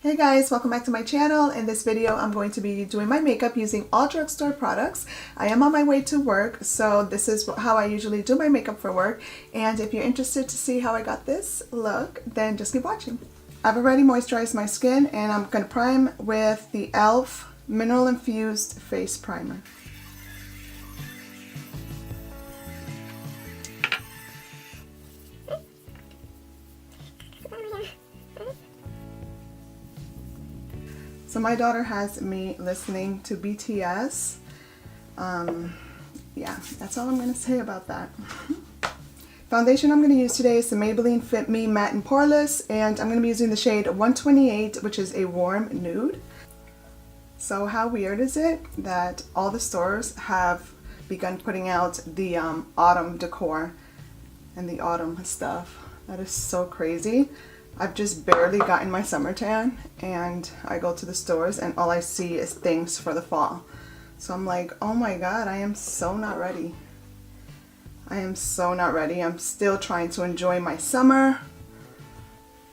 Hey guys, welcome back to my channel. In this video, I'm going to be doing my makeup using all drugstore products. I am on my way to work, so this is how I usually do my makeup for work. And if you're interested to see how I got this look, then just keep watching. I've already moisturized my skin and I'm going to prime with the E.L.F. Mineral Infused Face Primer. So my daughter has me listening to BTS. Yeah, that's all I'm going to say about that. Foundation I'm going to use today is the Maybelline Fit Me Matte and Poreless, and I'm going to be using the shade 128, which is a warm nude. So how weird is it that all the stores have begun putting out the autumn decor and the autumn stuff? That is so crazy. I've just barely gotten my summer tan and I go to the stores and all I see is things for the fall. So I'm like, oh my god, I am so not ready. I am so not ready. I'm still trying to enjoy my summer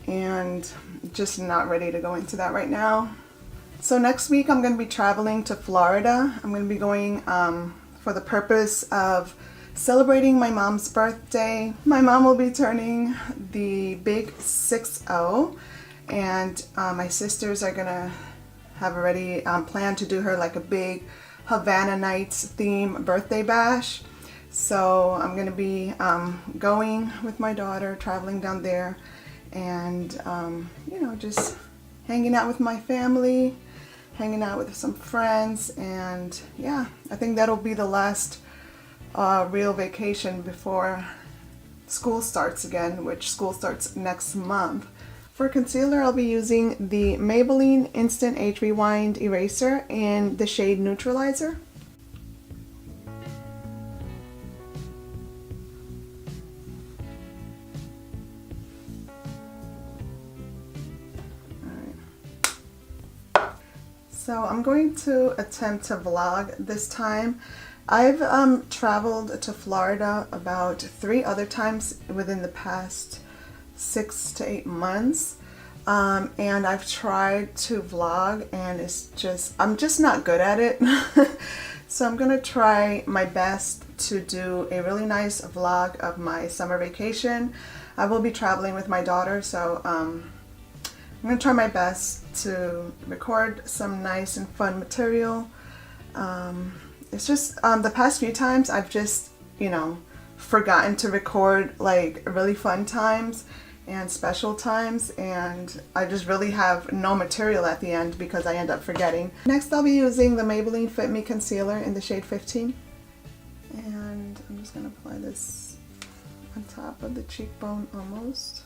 and just not ready to go into that right now. So next week I'm going to be traveling to Florida. I'm going to be going for the purpose of celebrating my mom's birthday. My mom will be turning the big 6-0 and my sisters are gonna have already planned to do her like a big Havana Nights theme birthday bash. So I'm gonna be going with my daughter, traveling down there and you know, just hanging out with my family, hanging out with some friends, and yeah, I think that'll be the last real vacation before school starts again, which school starts next month. For concealer, I'll be using the Maybelline Instant Age Rewind Eraser in the shade Neutralizer. So I'm going to attempt to vlog this time. I've traveled to Florida about 3 other times within the past 6 to 8 months, and I've tried to vlog and I'm just not good at it. So I'm gonna try my best to do a really nice vlog of my summer vacation. I will be traveling with my daughter, so I'm gonna try my best to record some nice and fun material. It's just the past few times I've just, you know, forgotten to record like really fun times and special times, and I just really have no material at the end because I end up forgetting. Next I'll be using the Maybelline Fit Me Concealer in the shade 15, and I'm just going to apply this on top of the cheekbone almost.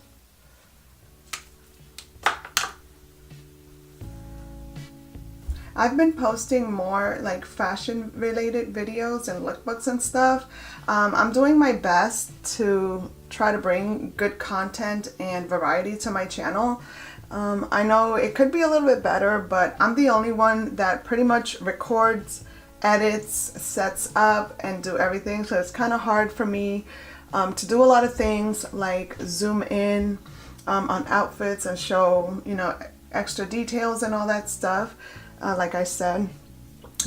I've been posting more like fashion related videos and lookbooks and stuff. I'm doing my best to try to bring good content and variety to my channel. I know it could be a little bit better, but I'm the only one that pretty much records, edits, sets up, and do everything. So it's kind of hard for me to do a lot of things like zoom in on outfits and show, you know, extra details and all that stuff. Like I said,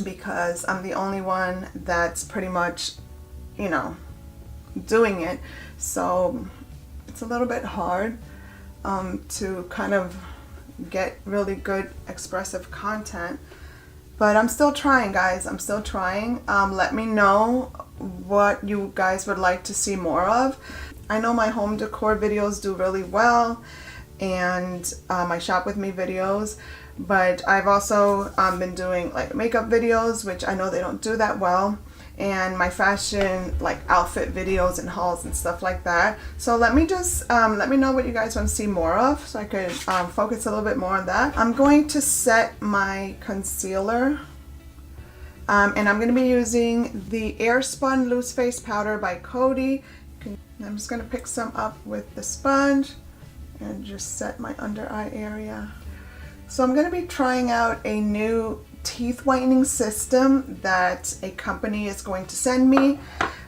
because I'm the only one that's pretty much, you know, doing it. So it's a little bit hard to kind of get really good expressive content. But I'm still trying, guys. I'm still trying. Let me know what you guys would like to see more of. I know my home decor videos do really well, and my shop with me videos. But I've also been doing like makeup videos, which I know they don't do that well, and my fashion like outfit videos and hauls and stuff like that. So let me just let me know what you guys want to see more of, so I could focus a little bit more on that. I'm going to set my concealer, and I'm going to be using the AIRSPUN Loose Face Powder by COTY. I'm just going to pick some up with the sponge and just set my under eye area. So I'm going to be trying out a new teeth whitening system that a company is going to send me.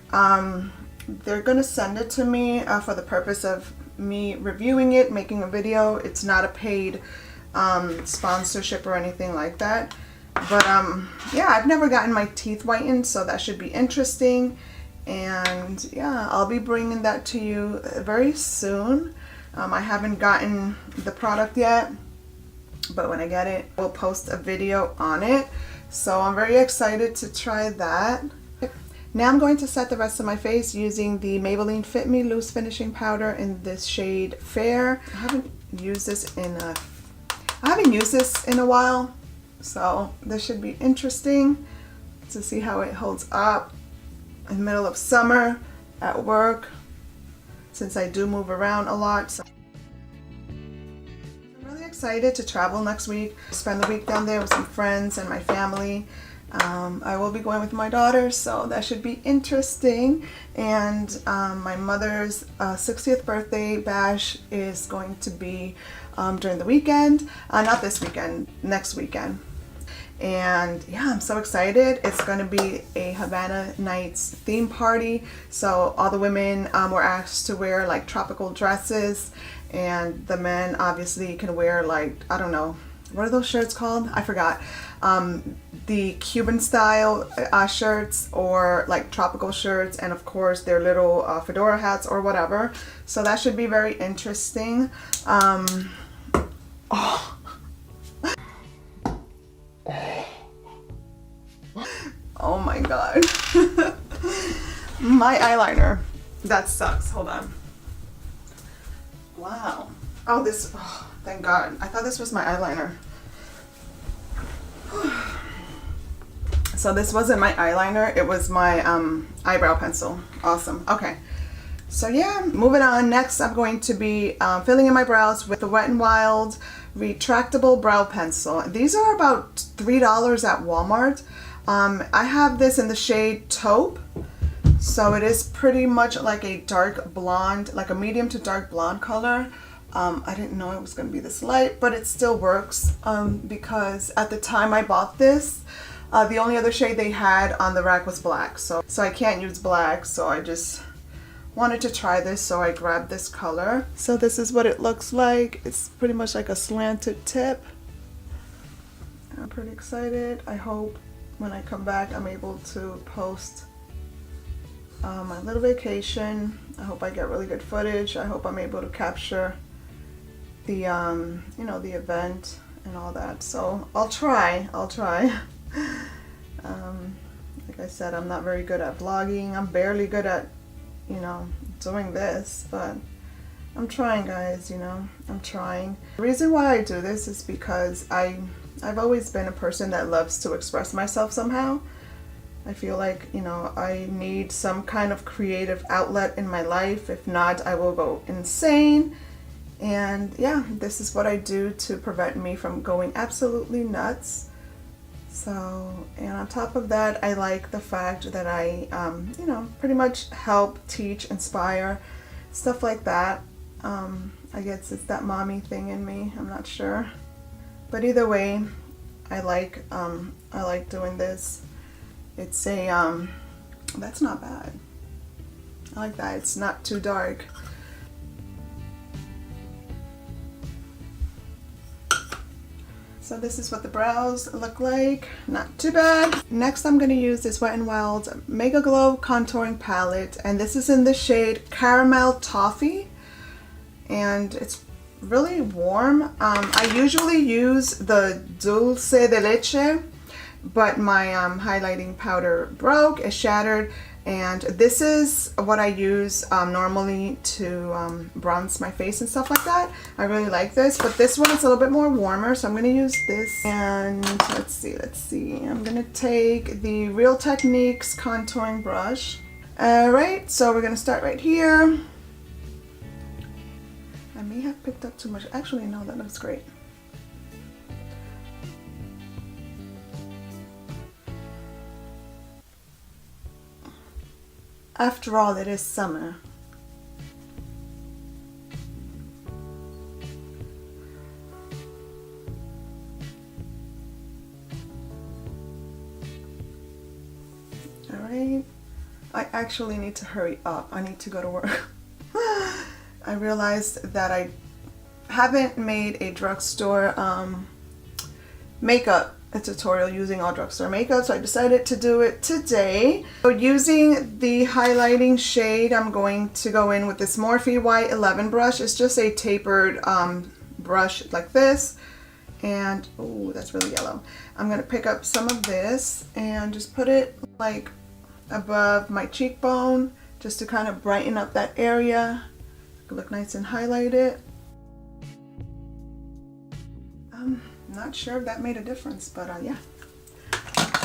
They're going to send it to me for the purpose of me reviewing it, making a video. It's not a paid sponsorship or anything like that. But yeah, I've never gotten my teeth whitened, so that should be interesting. And yeah, I'll be bringing that to you very soon. I haven't gotten the product yet, but when I get it, we'll post a video on it. So I'm very excited to try that. Now I'm going to set the rest of my face using the Maybelline Fit Me Loose Finishing Powder in this shade Fair. I haven't used this in a while, so this should be interesting to see how it holds up in the middle of summer at work, since I do move around a lot. So I'm really excited to travel next week, spend the week down there with some friends and my family. I will be going with my daughter, so that should be interesting. And my mother's 60th birthday bash is going to be during the weekend. Not this weekend, next weekend. And yeah, I'm so excited. It's going to be a Havana Nights theme party. So all the women were asked to wear like tropical dresses, and the men obviously can wear like, I don't know, what are those shirts called? I forgot. The Cuban style shirts, or like tropical shirts, and of course their little fedora hats or whatever. So that should be very interesting. Oh. Oh my god. My eyeliner. That sucks. Hold on. Wow. Oh, this. Oh, thank god. I thought this was my eyeliner. So this wasn't my eyeliner, it was my eyebrow pencil. Awesome. Okay, so yeah, moving on. Next I'm going to be filling in my brows with the Wet n Wild retractable brow pencil. These are about $3 at Walmart. I have this in the shade Taupe, so it is pretty much like a dark blonde, like a medium to dark blonde color. I didn't know it was going to be this light, but it still works because at the time I bought this, the only other shade they had on the rack was black. So I can't use black, so I just wanted to try this, so I grabbed this color. So this is what it looks like. It's pretty much like a slanted tip. I'm pretty excited. I hope when I come back I'm able to post my little vacation. I hope I get really good footage. I hope I'm able to capture the you know, the event and all that. So I'll try. Like I said, I'm not very good at vlogging. I'm barely good at, you know, doing this, but I'm trying, guys, you know, I'm trying. The reason why I do this is because I've always been a person that loves to express myself somehow. I feel like, you know, I need some kind of creative outlet in my life. If not, I will go insane. And yeah, this is what I do to prevent me from going absolutely nuts. So, and on top of that, I like the fact that I, you know, pretty much help, teach, inspire, stuff like that. I guess it's that mommy thing in me, I'm not sure. But either way, I like doing this. It's a, that's not bad. I like that, it's not too dark. So this is what the brows look like. Not too bad. Next I'm going to use this Wet n Wild MEGAGLO contouring palette, and this is in the shade Caramel Toffee, and it's really warm. I usually use the Dulce de Leche, but my highlighting powder broke, it shattered, and this is what I use normally to bronze my face and stuff like that. I really like this, but this one is a little bit more warmer, so I'm going to use this. And let's see. I'm going to take the Real Techniques contouring brush. Alright, so we're going to start right here. I may have picked up too much. Actually, no, that looks great. After all, it is summer. Alright, I actually need to hurry up. I need to go to work. I realized that I haven't made a drugstore makeup a tutorial using all drugstore makeup, so I decided to do it today. So using the highlighting shade, I'm going to go in with this Morphe Y11 brush. It's just a tapered brush like this, and oh, that's really yellow. I'm gonna pick up some of this and just put it like above my cheekbone, just to kind of brighten up that area, look nice and highlighted. Not sure if that made a difference, but yeah.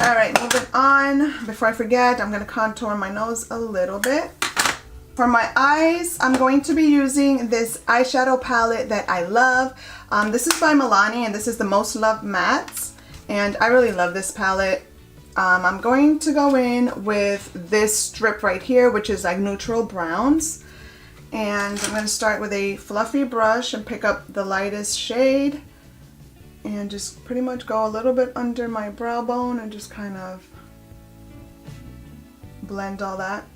All right, moving on. Before I forget, I'm going to contour my nose a little bit. For my eyes, I'm going to be using this eyeshadow palette that I love. This is by Milani, and this is the Most Loved Mattes, and I really love this palette. I'm going to go in with this strip right here, which is like neutral browns, and I'm going to start with a fluffy brush and pick up the lightest shade. And just pretty much go a little bit under my brow bone and just kind of blend all that.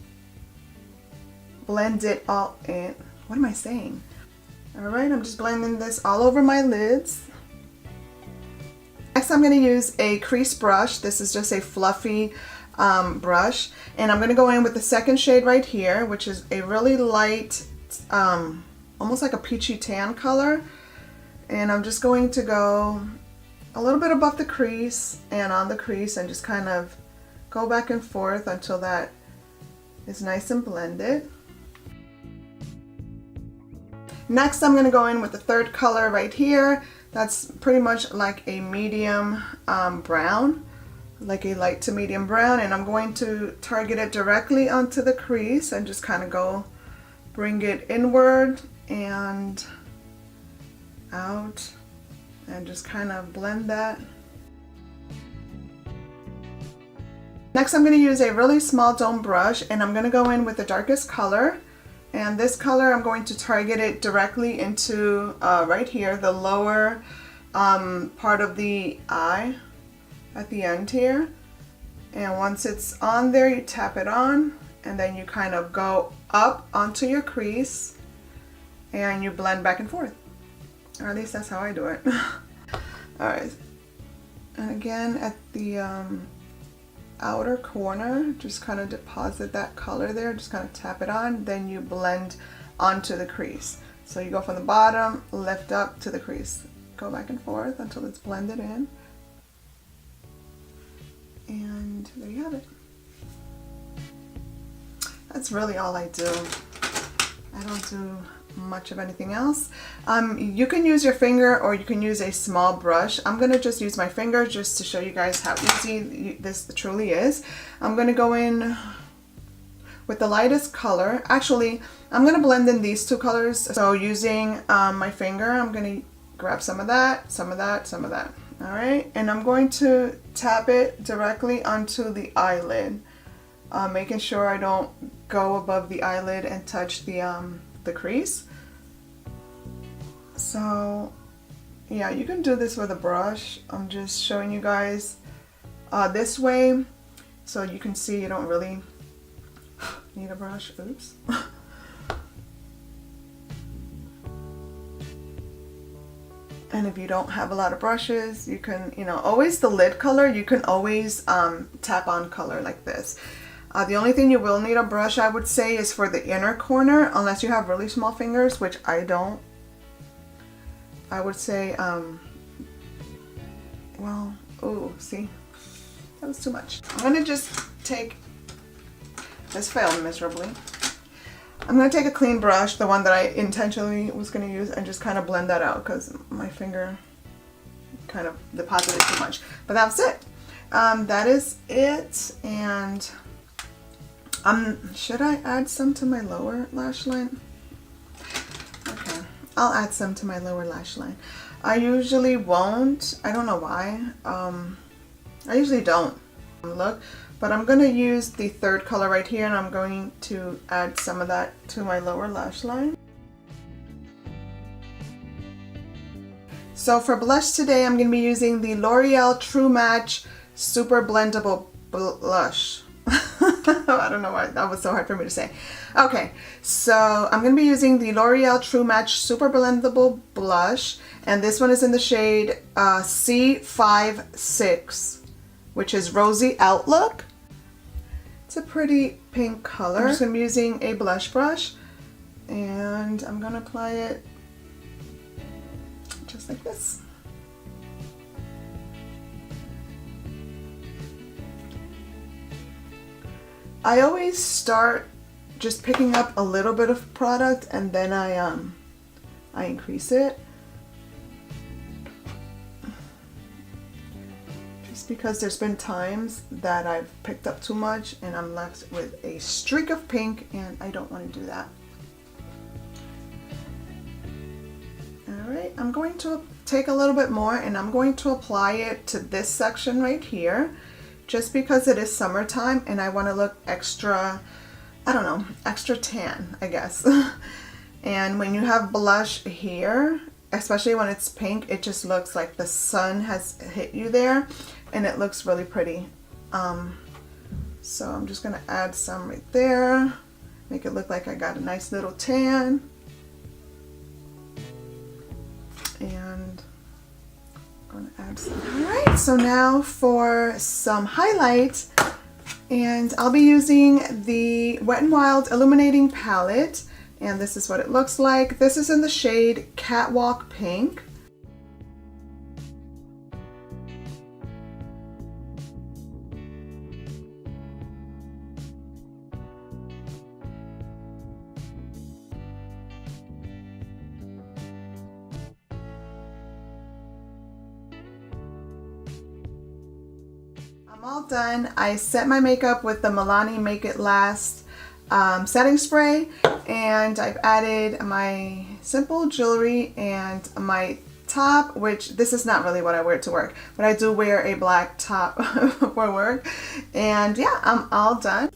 Blend it all in. What am I saying? Alright, I'm just blending this all over my lids. Next I'm going to use a crease brush. This is just a fluffy brush. And I'm going to go in with the second shade right here, which is a really light, almost like a peachy tan color. And I'm just going to go a little bit above the crease and on the crease and just kind of go back and forth until that is nice and blended. Next, I'm going to go in with the third color right here. That's pretty much like a medium brown, like a light to medium brown. And I'm going to target it directly onto the crease and just kind of go bring it inward and out and just kind of blend that. Next I'm going to use a really small dome brush, and I'm going to go in with the darkest color, and this color I'm going to target it directly into right here, the lower part of the eye at the end here. And once it's on there, you tap it on and then you kind of go up onto your crease and you blend back and forth. Or at least that's how I do it. Alright, and again at the outer corner, just kind of deposit that color there, just kind of tap it on, then you blend onto the crease. So you go from the bottom, lift up to the crease. Go back and forth until it's blended in. And there you have it. That's really all I do. I don't do much of anything else. You can use your finger or you can use a small brush. I'm gonna just use my finger just to show you guys how easy this truly is. I'm gonna go in with the lightest color. Actually, I'm gonna blend in these two colors. So using my finger, I'm gonna grab some of that, some of that, some of that. All right, and I'm going to tap it directly onto the eyelid, making sure I don't go above the eyelid and touch the crease. So yeah, you can do this with a brush. I'm just showing you guys this way so you can see you don't really need a brush. Oops. And if you don't have a lot of brushes, you can, always the lid color, you can always tap on color like this. The only thing you will need a brush, I would say, is for the inner corner, unless you have really small fingers, which I don't. I would say, well, oh, see, that was too much. I'm gonna just take, this failed miserably. I'm gonna take a clean brush, the one that I intentionally was gonna use, and just kind of blend that out because my finger kind of deposited too much. But that's it. That is it. And should I add some to my lower lash line? Okay, I'll add some to my lower lash line. I usually won't. I don't know why. I usually don't look, but I'm going to use the third color right here, and I'm going to add some of that to my lower lash line. So for blush today, I'm going to be using the L'Oreal True Match Super Blendable Blush. I don't know why that was so hard for me to say. Okay, so I'm going to be using the L'Oreal True Match Super Blendable Blush, and this one is in the shade C56, which is Rosy Outlook. It's a pretty pink color. I'm just going to be using a blush brush, and I'm going to apply it just like this. I always start just picking up a little bit of product and then I increase it. Just because there's been times that I've picked up too much and I'm left with a streak of pink, and I don't want to do that. Alright, I'm going to take a little bit more and I'm going to apply it to this section right here. Just because it is summertime and I want to look extra, I don't know, extra tan, I guess. And when you have blush here, especially when it's pink, it just looks like the sun has hit you there and it looks really pretty. So I'm just going to add some right there, make it look like I got a nice little tan. And I'm gonna add some. Alright, so now for some highlight, and I'll be using the Wet n Wild Illuminating Palette, and this is what it looks like. This is in the shade Catwalk Pink. I'm all done. I set my makeup with the Milani Make It Last setting spray, and I've added my simple jewelry and my top, which this is not really what I wear to work, but I do wear a black top for work. And yeah, I'm all done.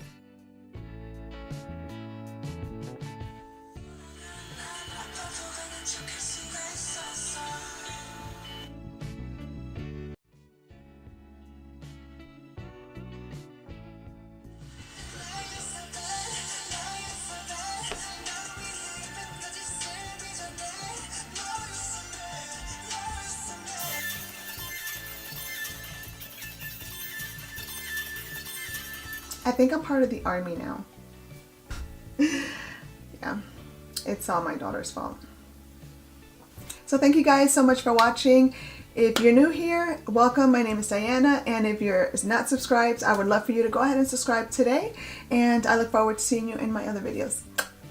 I think I'm part of the army now. Yeah, it's all my daughter's fault. So thank you guys so much for watching. If you're new here, welcome. My name is Diana, and if you're not subscribed, I would love for you to go ahead and subscribe today, and I look forward to seeing you in my other videos.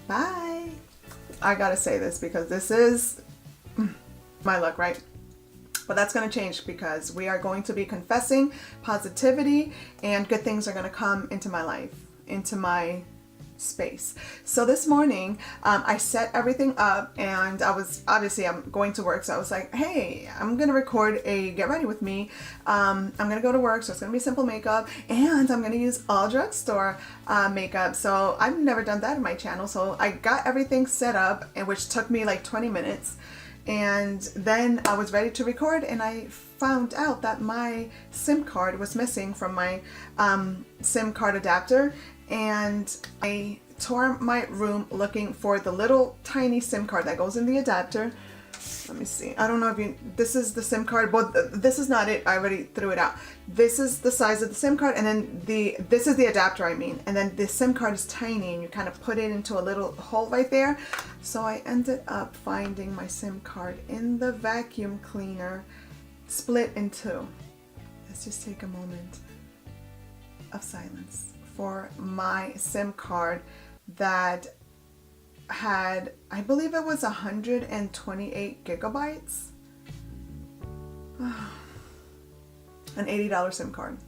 Bye. I gotta say this because this is my look, right? But that's going to change because we are going to be confessing positivity, and good things are going to come into my life, into my space. So this morning I set everything up, and I'm going to work, so I was like, hey, I'm going to record a get ready with me. I'm going to go to work, so it's going to be simple makeup, and I'm going to use all drugstore makeup. So I've never done that in my channel, so I got everything set up, and which took me like 20 minutes. And then I was ready to record, and I found out that my SIM card was missing from my SIM card adapter, and I toured my room looking for the little tiny SIM card that goes in the adapter. Let me see. I don't know if you, this is the SIM card, but this is not it. I already threw it out. This is the size of the SIM card, and then this is the adapter, I mean, and then the SIM card is tiny, and you kind of put it into a little hole right there. So I ended up finding my SIM card in the vacuum cleaner, split in two. Let's just take a moment of silence for my SIM card that had, I believe it was 128 gigabytes. An $80 SIM card.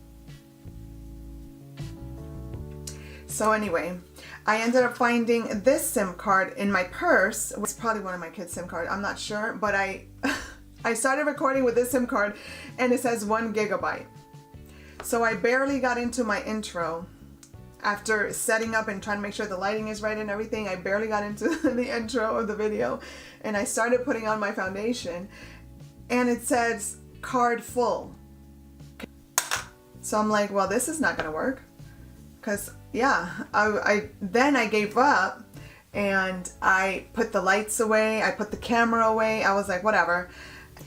So anyway, I ended up finding this SIM card in my purse. It was probably one of my kids' SIM cards, I'm not sure, but I started recording with this SIM card and it says 1 gigabyte. So I barely got into my intro. After setting up and trying to make sure the lighting is right and everything, I barely got into the intro of the video, and I started putting on my foundation and it says card full. So I'm like, well, this is not gonna work, because yeah, then I gave up and I put the lights away, I put the camera away, I was like, whatever.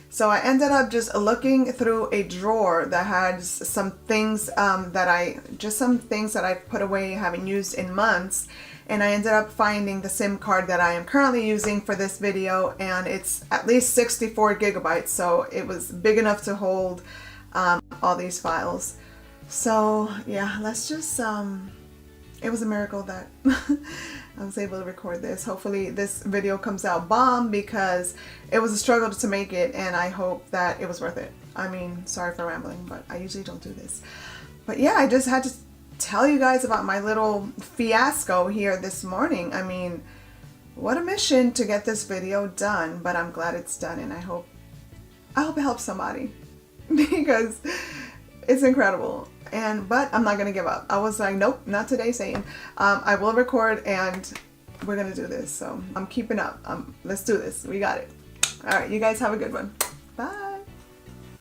So I ended up just looking through a drawer that has some things some things that I've put away, haven't used in months, and I ended up finding the SIM card that I am currently using for this video, and it's at least 64 gigabytes, so it was big enough to hold all these files. So yeah, let's just it was a miracle that I was able to record this. Hopefully this video comes out bomb, because it was a struggle to make it, and I hope that it was worth it. I mean, sorry for rambling, but I usually don't do this. But yeah, I just had to tell you guys about my little fiasco here this morning. I mean, what a mission to get this video done, but I'm glad it's done, and I hope it helps somebody because it's incredible. But I'm not gonna give up. I was like, nope, not today, Satan. I will record, and we're gonna do this. So I'm keeping up. Let's do this. We got it. All right, you guys have a good one. Bye.